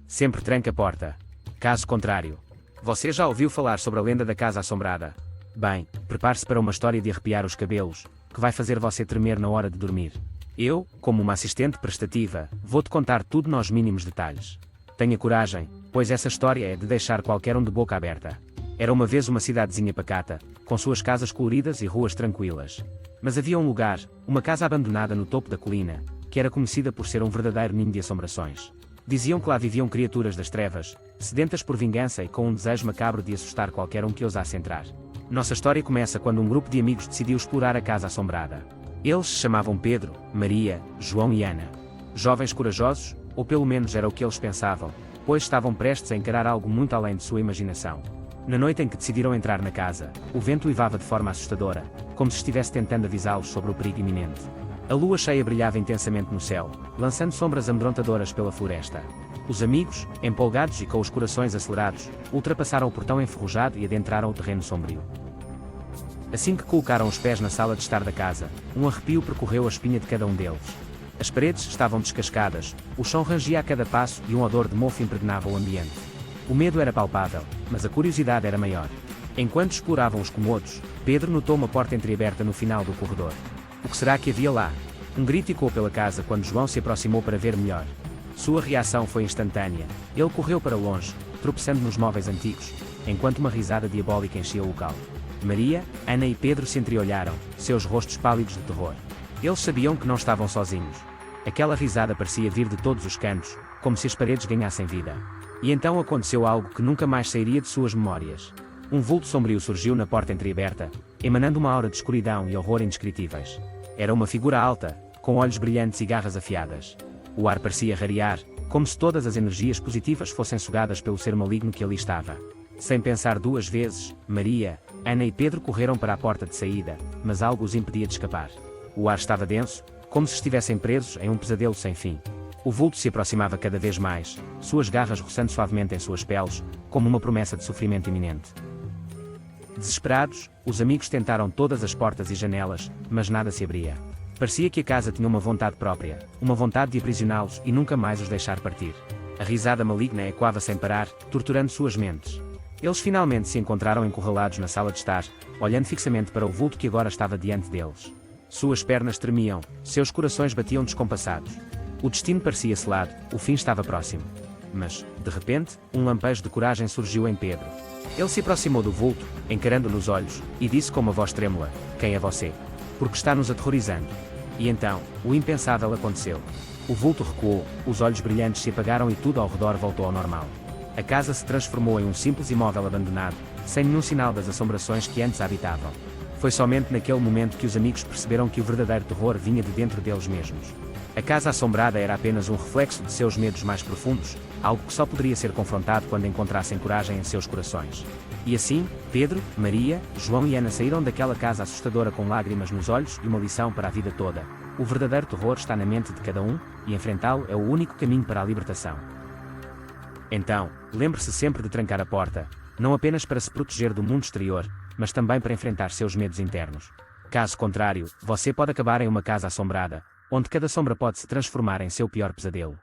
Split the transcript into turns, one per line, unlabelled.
sempre tranque a porta. Caso contrário, você já ouviu falar sobre a lenda da casa assombrada? Bem, prepare-se para uma história de arrepiar os cabelos, que vai fazer você tremer na hora de dormir. Eu, como uma assistente prestativa, vou-te contar tudo nos mínimos detalhes. Tenha coragem, pois essa história é de deixar qualquer um de boca aberta. Era uma vez uma cidadezinha pacata, com suas casas coloridas e ruas tranquilas. Mas havia um lugar, uma casa abandonada no topo da colina, que era conhecida por ser um verdadeiro ninho de assombrações. Diziam que lá viviam criaturas das trevas, sedentas por vingança e com um desejo macabro de assustar qualquer um que ousasse entrar. Nossa história começa quando um grupo de amigos decidiu explorar a casa assombrada. Eles se chamavam Pedro, Maria, João e Ana. Jovens corajosos, ou pelo menos era o que eles pensavam, pois estavam prestes a encarar algo muito além de sua imaginação. Na noite em que decidiram entrar na casa, o vento uivava de forma assustadora, como se estivesse tentando avisá-los sobre o perigo iminente. A lua cheia brilhava intensamente no céu, lançando sombras amedrontadoras pela floresta. Os amigos, empolgados e com os corações acelerados, ultrapassaram o portão enferrujado e adentraram o terreno sombrio. Assim que colocaram os pés na sala de estar da casa, um arrepio percorreu a espinha de cada um deles. As paredes estavam descascadas, o chão rangia a cada passo e um odor de mofo impregnava o ambiente. O medo era palpável, mas a curiosidade era maior. Enquanto exploravam os cômodos, Pedro notou uma porta entreaberta no final do corredor. O que será que havia lá? Um grito ecoou pela casa quando João se aproximou para ver melhor. Sua reação foi instantânea. Ele correu para longe, tropeçando nos móveis antigos, enquanto uma risada diabólica enchia o local. Maria, Ana e Pedro se entreolharam, seus rostos pálidos de terror. Eles sabiam que não estavam sozinhos. Aquela risada parecia vir de todos os cantos, como se as paredes ganhassem vida. E então aconteceu algo que nunca mais sairia de suas memórias. Um vulto sombrio surgiu na porta entreaberta, emanando uma aura de escuridão e horror indescritíveis. Era uma figura alta, com olhos brilhantes e garras afiadas. O ar parecia rarear, como se todas as energias positivas fossem sugadas pelo ser maligno que ali estava. Sem pensar duas vezes, Maria, Ana e Pedro correram para a porta de saída, mas algo os impedia de escapar. O ar estava denso, como se estivessem presos em um pesadelo sem fim. O vulto se aproximava cada vez mais, suas garras roçando suavemente em suas peles, como uma promessa de sofrimento iminente. Desesperados, os amigos tentaram todas as portas e janelas, mas nada se abria. Parecia que a casa tinha uma vontade própria, uma vontade de aprisioná-los e nunca mais os deixar partir. A risada maligna ecoava sem parar, torturando suas mentes. Eles finalmente se encontraram encurralados na sala de estar, olhando fixamente para o vulto que agora estava diante deles. Suas pernas tremiam, seus corações batiam descompassados. O destino parecia selado, o fim estava próximo. Mas, de repente, um lampejo de coragem surgiu em Pedro. Ele se aproximou do vulto, encarando nos olhos, e disse com uma voz trêmula: "Quem é você? Porque está nos aterrorizando." E então, o impensável aconteceu. O vulto recuou, os olhos brilhantes se apagaram e tudo ao redor voltou ao normal. A casa se transformou em um simples imóvel abandonado, sem nenhum sinal das assombrações que antes a habitavam. Foi somente naquele momento que os amigos perceberam que o verdadeiro terror vinha de dentro deles mesmos. A casa assombrada era apenas um reflexo de seus medos mais profundos, algo que só poderia ser confrontado quando encontrassem coragem em seus corações. E assim, Pedro, Maria, João e Ana saíram daquela casa assustadora com lágrimas nos olhos e uma lição para a vida toda. O verdadeiro terror está na mente de cada um, e enfrentá-lo é o único caminho para a libertação. Então, lembre-se sempre de trancar a porta, não apenas para se proteger do mundo exterior, mas também para enfrentar seus medos internos. Caso contrário, você pode acabar em uma casa assombrada, onde cada sombra pode se transformar em seu pior pesadelo.